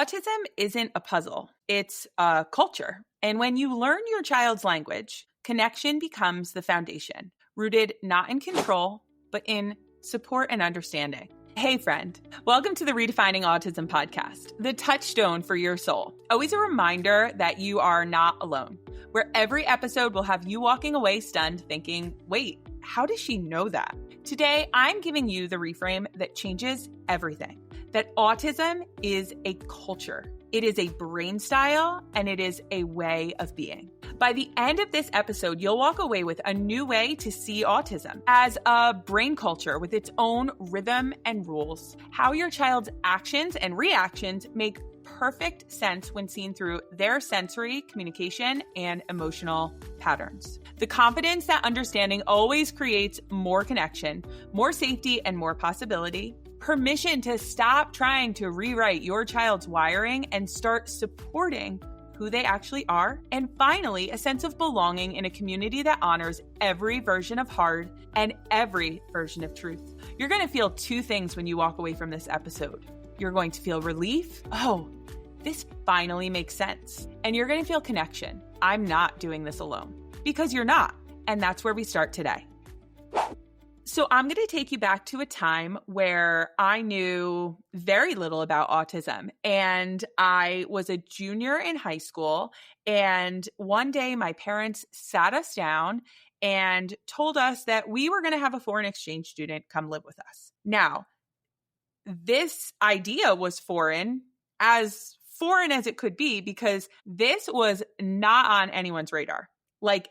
Autism isn't a puzzle. It's a culture. And when you learn your child's language, connection becomes the foundation, rooted not in control, but in support and understanding. Hey friend, welcome to the Redefining Autism Podcast, the touchstone for your soul. Always a reminder that you are not alone, where every episode will have you walking away stunned thinking, wait, how does she know that? Today, I'm giving you the reframe that changes everything, that autism is a culture. It is a brain style, and it is a way of being. By the end of this episode, you'll walk away with a new way to see autism as a brain culture with its own rhythm and rules. How your child's actions and reactions make perfect sense when seen through their sensory, communication, and emotional patterns. The confidence that understanding always creates more connection, more safety, and more possibility. Permission to stop trying to rewrite your child's wiring and start supporting who they actually are. And finally, a sense of belonging in a community that honors every version of hard and every version of truth. You're going to feel two things when you walk away from this episode. You're going to feel relief. Oh, this finally makes sense. And you're going to feel connection. I'm not doing this alone, because you're not. And that's where we start today. So I'm going to take you back to a time where I knew very little about autism, and I was a junior in high school. And one day my parents sat us down and told us that we were going to have a foreign exchange student come live with us. Now, this idea was foreign as it could be, because this was not on anyone's radar, like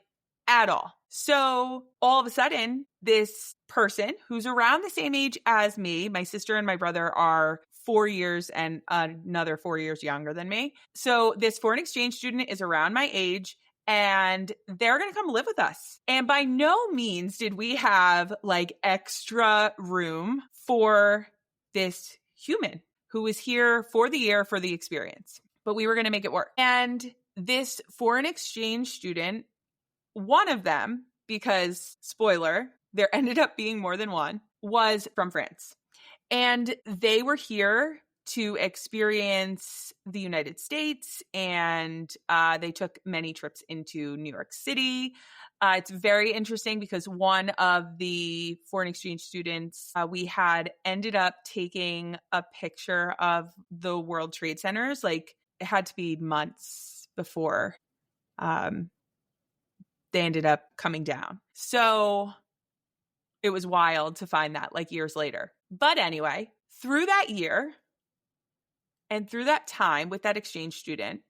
at all. So all of a sudden, this person who's around the same age as me, my sister and my brother are 4 years and another 4 years younger than me. So this foreign exchange student is around my age, and they're going to come live with us. And by no means did we have like extra room for this human who was here for the year for the experience, but we were going to make it work. And this foreign exchange student, one of them, because spoiler, there ended up being more than one, was from France. And they were here to experience the United States, and they took many trips into New York City. It's very interesting because one of the foreign exchange students we had ended up taking a picture of the World Trade Centers. Like, it had to be months before they ended up coming down. So it was wild to find that like years later. But anyway, through that year and through that time with that exchange student,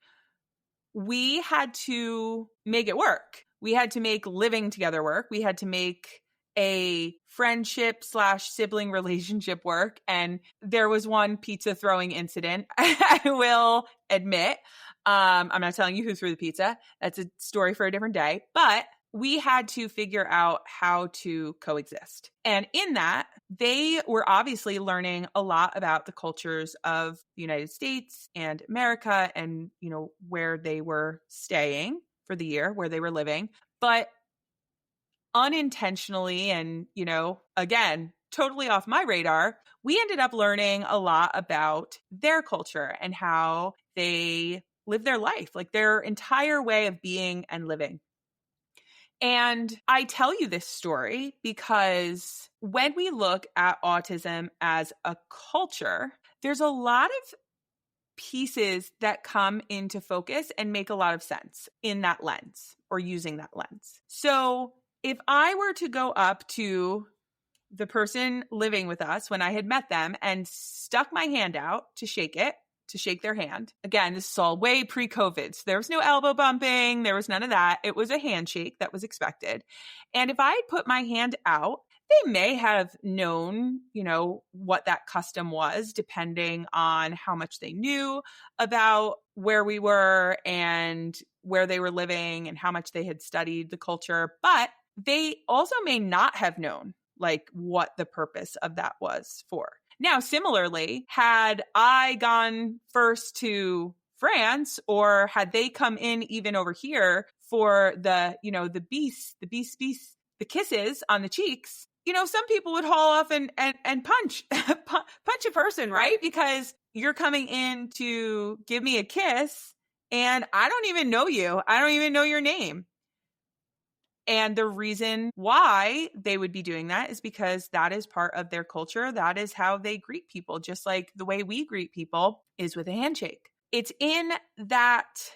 we had to make it work. We had to make living together work. We had to make a friendship / sibling relationship work. And there was one pizza throwing incident, I will admit. I'm not telling you who threw the pizza. That's a story for a different day. But we had to figure out how to coexist. And in that, they were obviously learning a lot about the cultures of the United States and America and, you know, where they were staying for the year, where they were living. But unintentionally and, you know, again, totally off my radar, we ended up learning a lot about their culture and how they live their life, like their entire way of being and living. And I tell you this story because when we look at autism as a culture, there's a lot of pieces that come into focus and make a lot of sense in that lens or using that lens. So if I were to go up to the person living with us when I had met them and stuck my hand out to shake their hand. Again, this is all way pre-COVID. So there was no elbow bumping. There was none of that. It was a handshake that was expected. And if I had put my hand out, they may have known, you know, what that custom was, depending on how much they knew about where we were and where they were living and how much they had studied the culture. But they also may not have known like what the purpose of that was for. Now, similarly, had I gone first to France, or had they come in even over here for the, you know, the kisses on the cheeks, some people would haul off and punch a person, right? Because you're coming in to give me a kiss and I don't even know you. I don't even know your name. And the reason why they would be doing that is because that is part of their culture. That is how they greet people, just like the way we greet people is with a handshake. It's in that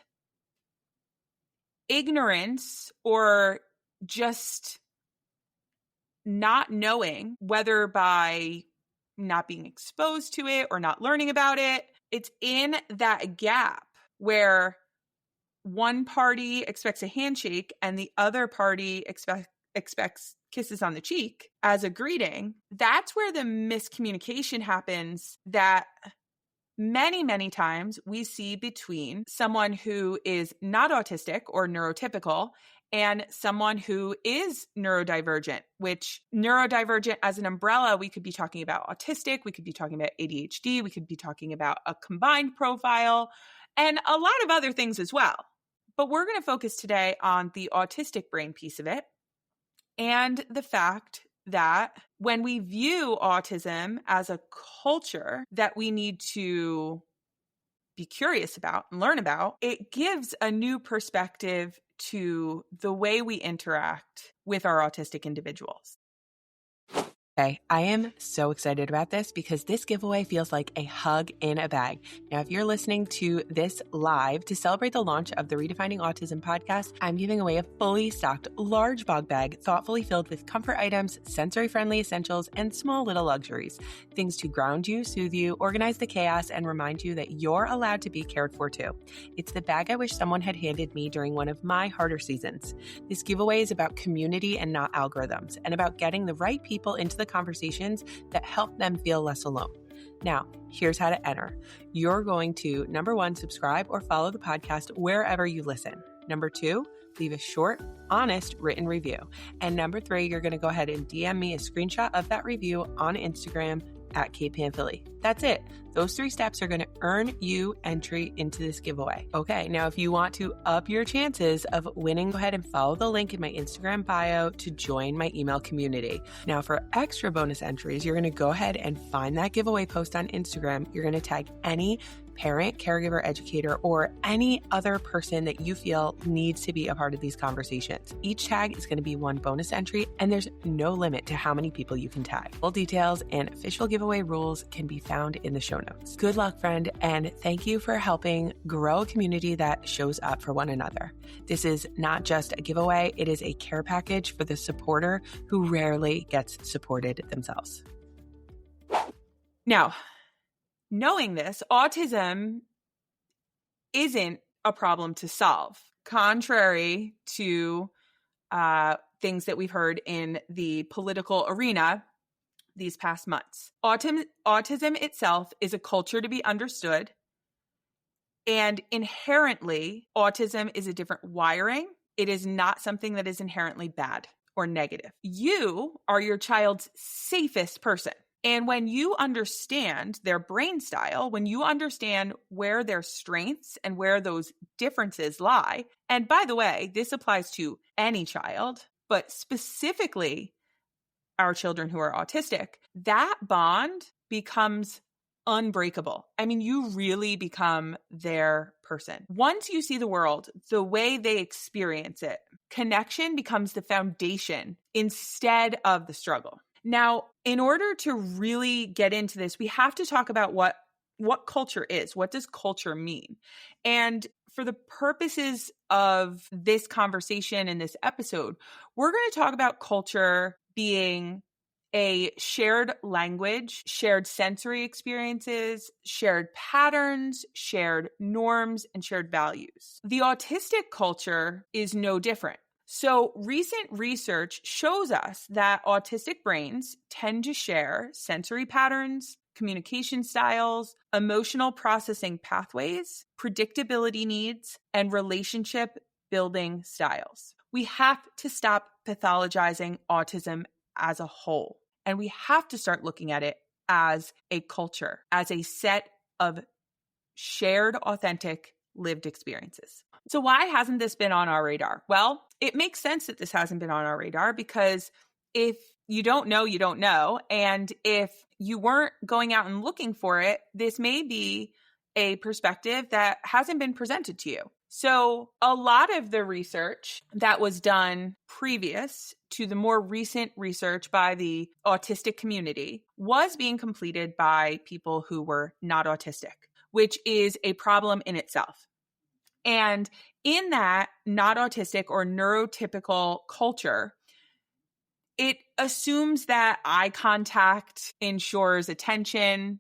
ignorance or just not knowing, whether by not being exposed to it or not learning about it. It's in that gap where one party expects a handshake and the other party expects kisses on the cheek as a greeting. That's where the miscommunication happens that many, many times we see between someone who is not autistic or neurotypical and someone who is neurodivergent, which neurodivergent as an umbrella, we could be talking about autistic, we could be talking about ADHD, we could be talking about a combined profile, and a lot of other things as well. But we're going to focus today on the autistic brain piece of it and the fact that when we view autism as a culture that we need to be curious about and learn about, it gives a new perspective to the way we interact with our autistic individuals. Okay, I am so excited about this because this giveaway feels like a hug in a bag. Now, if you're listening to this live to celebrate the launch of the Redefining Autism podcast, I'm giving away a fully stocked large bog bag, thoughtfully filled with comfort items, sensory-friendly essentials, and small little luxuries. Things to ground you, soothe you, organize the chaos, and remind you that you're allowed to be cared for too. It's the bag I wish someone had handed me during one of my harder seasons. This giveaway is about community and not algorithms, and about getting the right people into the conversations that help them feel less alone. Now, here's how to enter. You're going to, number 1, subscribe or follow the podcast wherever you listen. Number 2, leave a short, honest written review. And number 3, you're going to go ahead and DM me a screenshot of that review on Instagram at KPanPhilly. That's it. Those 3 steps are going to earn you entry into this giveaway. Okay, now if you want to up your chances of winning, go ahead and follow the link in my Instagram bio to join my email community. Now for extra bonus entries, you're going to go ahead and find that giveaway post on Instagram. You're going to tag any parent, caregiver, educator, or any other person that you feel needs to be a part of these conversations. Each tag is going to be 1 bonus entry, and there's no limit to how many people you can tag. Full details and official giveaway rules can be found in the show notes. Good luck, friend, and thank you for helping grow a community that shows up for one another. This is not just a giveaway, it is a care package for the supporter who rarely gets supported themselves. Now, knowing this, autism isn't a problem to solve, contrary to things that we've heard in the political arena these past months. Autism itself is a culture to be understood, and inherently, autism is a different wiring. It is not something that is inherently bad or negative. You are your child's safest person. And when you understand their brain style, when you understand where their strengths and where those differences lie, and by the way, this applies to any child, but specifically our children who are autistic, that bond becomes unbreakable. I mean, you really become their person. Once you see the world the way they experience it, connection becomes the foundation instead of the struggle. Now, in order to really get into this, we have to talk about what culture is. What does culture mean? And for the purposes of this conversation and this episode, we're going to talk about culture being a shared language, shared sensory experiences, shared patterns, shared norms, and shared values. The autistic culture is no different. So recent research shows us that autistic brains tend to share sensory patterns, communication styles, emotional processing pathways, predictability needs, and relationship building styles. We have to stop pathologizing autism as a whole, and we have to start looking at it as a culture, as a set of shared, authentic, lived experiences. So why hasn't this been on our radar? Well, it makes sense that this hasn't been on our radar because if you don't know, you don't know. And if you weren't going out and looking for it, this may be a perspective that hasn't been presented to you. So a lot of the research that was done previous to the more recent research by the autistic community was being completed by people who were not autistic, which is a problem in itself. And in that not autistic or neurotypical culture, it assumes that eye contact ensures attention.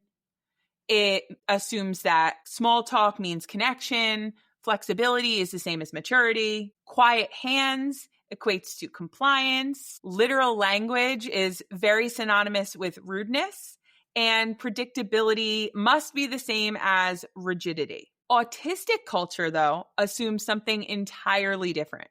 It assumes that small talk means connection. Flexibility is the same as maturity. Quiet hands equates to compliance. Literal language is very synonymous with rudeness. And predictability must be the same as rigidity. Autistic culture, though, assumes something entirely different.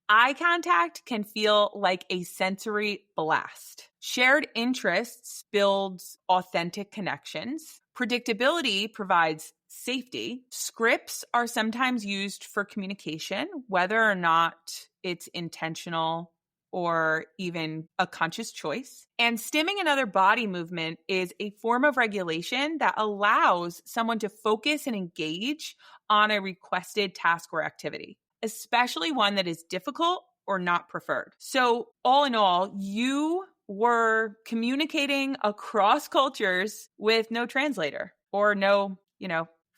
Eye contact can feel like a sensory blast. Shared interests builds authentic connections. Predictability provides safety. Scripts are sometimes used for communication, whether or not it's intentional or even a conscious choice. And stimming and other body movement is a form of regulation that allows someone to focus and engage on a requested task or activity, especially one that is difficult or not preferred. So all in all, you were communicating across cultures with no translator or no,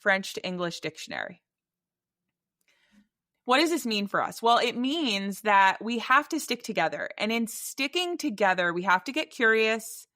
French to English dictionary. What does this mean for us? Well, it means that we have to stick together. And in sticking together, we have to get curious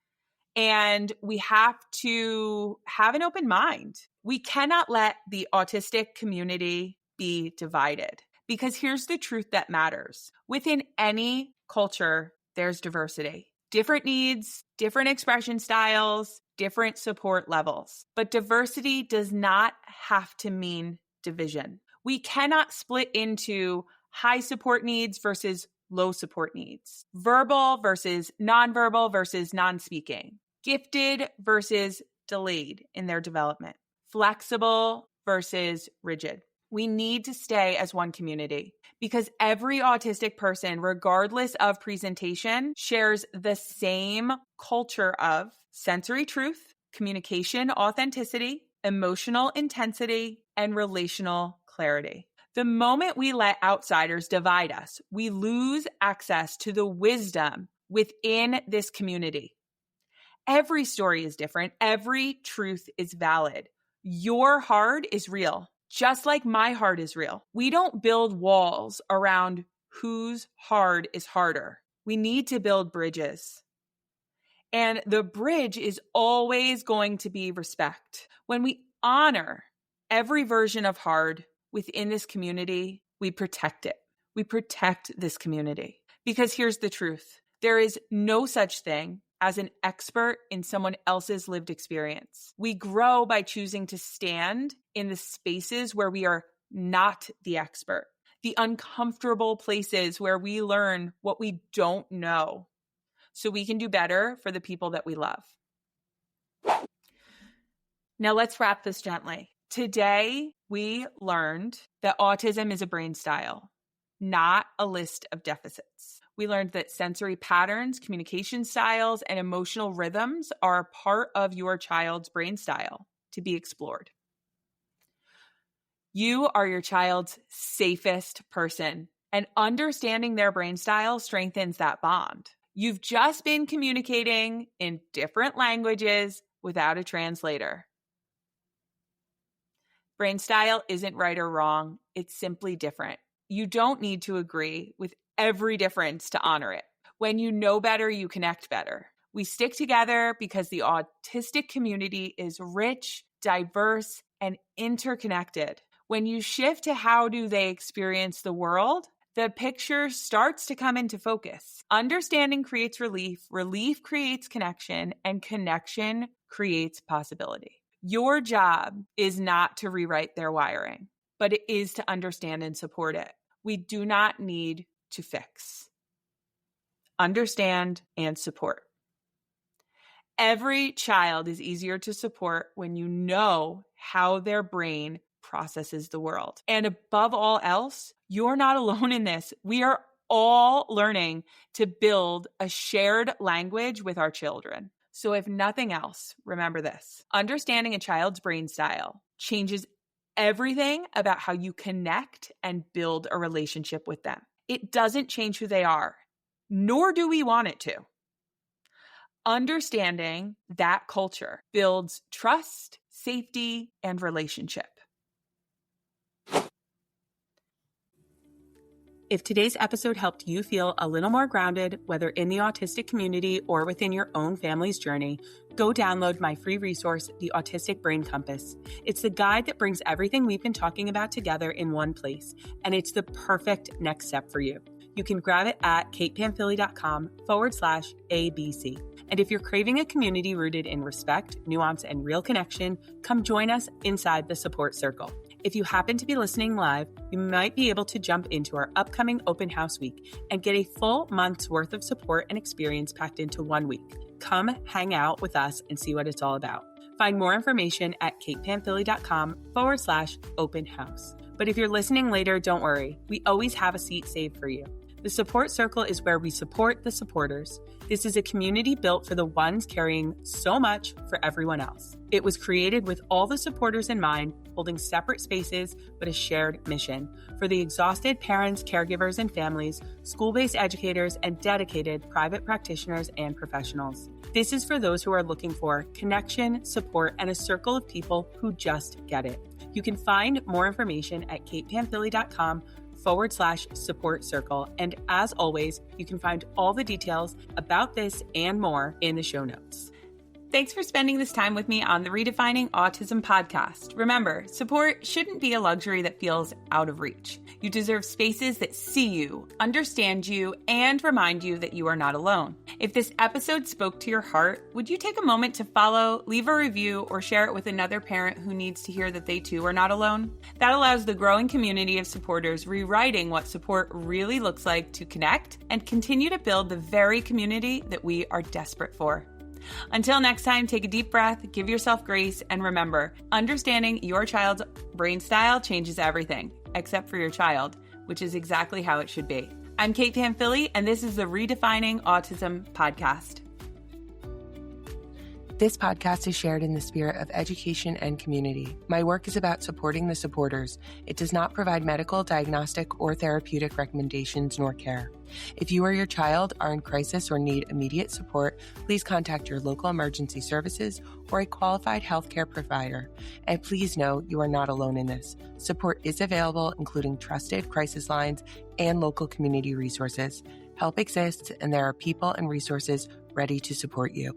and we have to have an open mind. We cannot let the autistic community be divided. Because here's the truth that matters. Within any culture, there's diversity. Different needs, different expression styles, different support levels. But diversity does not have to mean division. We cannot split into high support needs versus low support needs. Verbal versus nonverbal versus non-speaking. Gifted versus delayed in their development. Flexible versus rigid. We need to stay as one community because every autistic person, regardless of presentation, shares the same culture of sensory truth, communication authenticity, emotional intensity, and relational clarity. The moment we let outsiders divide us, we lose access to the wisdom within this community. Every story is different. Every truth is valid. Your hard is real. Just like my heart is real. We don't build walls around whose hard is harder. We need to build bridges. And the bridge is always going to be respect. When we honor every version of hard within this community, we protect it. We protect this community. Because here's the truth. There is no such thing as an expert in someone else's lived experience. We grow by choosing to stand in the spaces where we are not the expert, the uncomfortable places where we learn what we don't know, so we can do better for the people that we love. Now let's wrap this gently. Today, we learned that autism is a brain style, not a list of deficits. We learned that sensory patterns, communication styles, and emotional rhythms are a part of your child's brain style to be explored. You are your child's safest person, and understanding their brain style strengthens that bond. You've just been communicating in different languages without a translator. Brain style isn't right or wrong. It's simply different. You don't need to agree with every difference to honor it. When you know better, you connect better. We stick together because the autistic community is rich, diverse, and interconnected. When you shift to how do they experience the world, the picture starts to come into focus. Understanding creates relief, relief creates connection, and connection creates possibility. Your job is not to rewrite their wiring, but it is to understand and support it. We do not need to fix. Understand and support. Every child is easier to support when you know how their brain processes the world. And above all else, you're not alone in this. We are all learning to build a shared language with our children. So if nothing else, remember this: understanding a child's brain style changes everything about how you connect and build a relationship with them. It doesn't change who they are, nor do we want it to. Understanding that culture builds trust, safety, and relationship. If today's episode helped you feel a little more grounded, whether in the autistic community or within your own family's journey, go download my free resource, The Autistic Brain Compass. It's the guide that brings everything we've been talking about together in one place, and it's the perfect next step for you. You can grab it at katepamphili.com/ABC. And if you're craving a community rooted in respect, nuance, and real connection, come join us inside the support circle. If you happen to be listening live, you might be able to jump into our upcoming open house week and get a full month's worth of support and experience packed into 1 week. Come hang out with us and see what it's all about. Find more information at katepamphili.com/open house. But if you're listening later, don't worry. We always have a seat saved for you. The support circle is where we support the supporters. This is a community built for the ones carrying so much for everyone else. It was created with all the supporters in mind, holding separate spaces but a shared mission for the exhausted parents, caregivers, and families, school-based educators, and dedicated private practitioners and professionals. This is for those who are looking for connection, support, and a circle of people who just get it. You can find more information at katepamphili.com/support circle. And as always, you can find all the details about this and more in the show notes. Thanks for spending this time with me on the Redefining Autism Podcast. Remember, support shouldn't be a luxury that feels out of reach. You deserve spaces that see you, understand you, and remind you that you are not alone. If this episode spoke to your heart, would you take a moment to follow, leave a review, or share it with another parent who needs to hear that they too are not alone? That allows the growing community of supporters rewriting what support really looks like to connect and continue to build the very community that we are desperate for. Until next time, take a deep breath, give yourself grace, and remember, understanding your child's brain style changes everything, except for your child, which is exactly how it should be. I'm Kate Pamphili, and this is the Redefining Autism Podcast. This podcast is shared in the spirit of education and community. My work is about supporting the supporters. It does not provide medical, diagnostic, or therapeutic recommendations nor care. If you or your child are in crisis or need immediate support, please contact your local emergency services or a qualified healthcare provider. And please know you are not alone in this. Support is available, including trusted crisis lines and local community resources. Help exists, and there are people and resources ready to support you.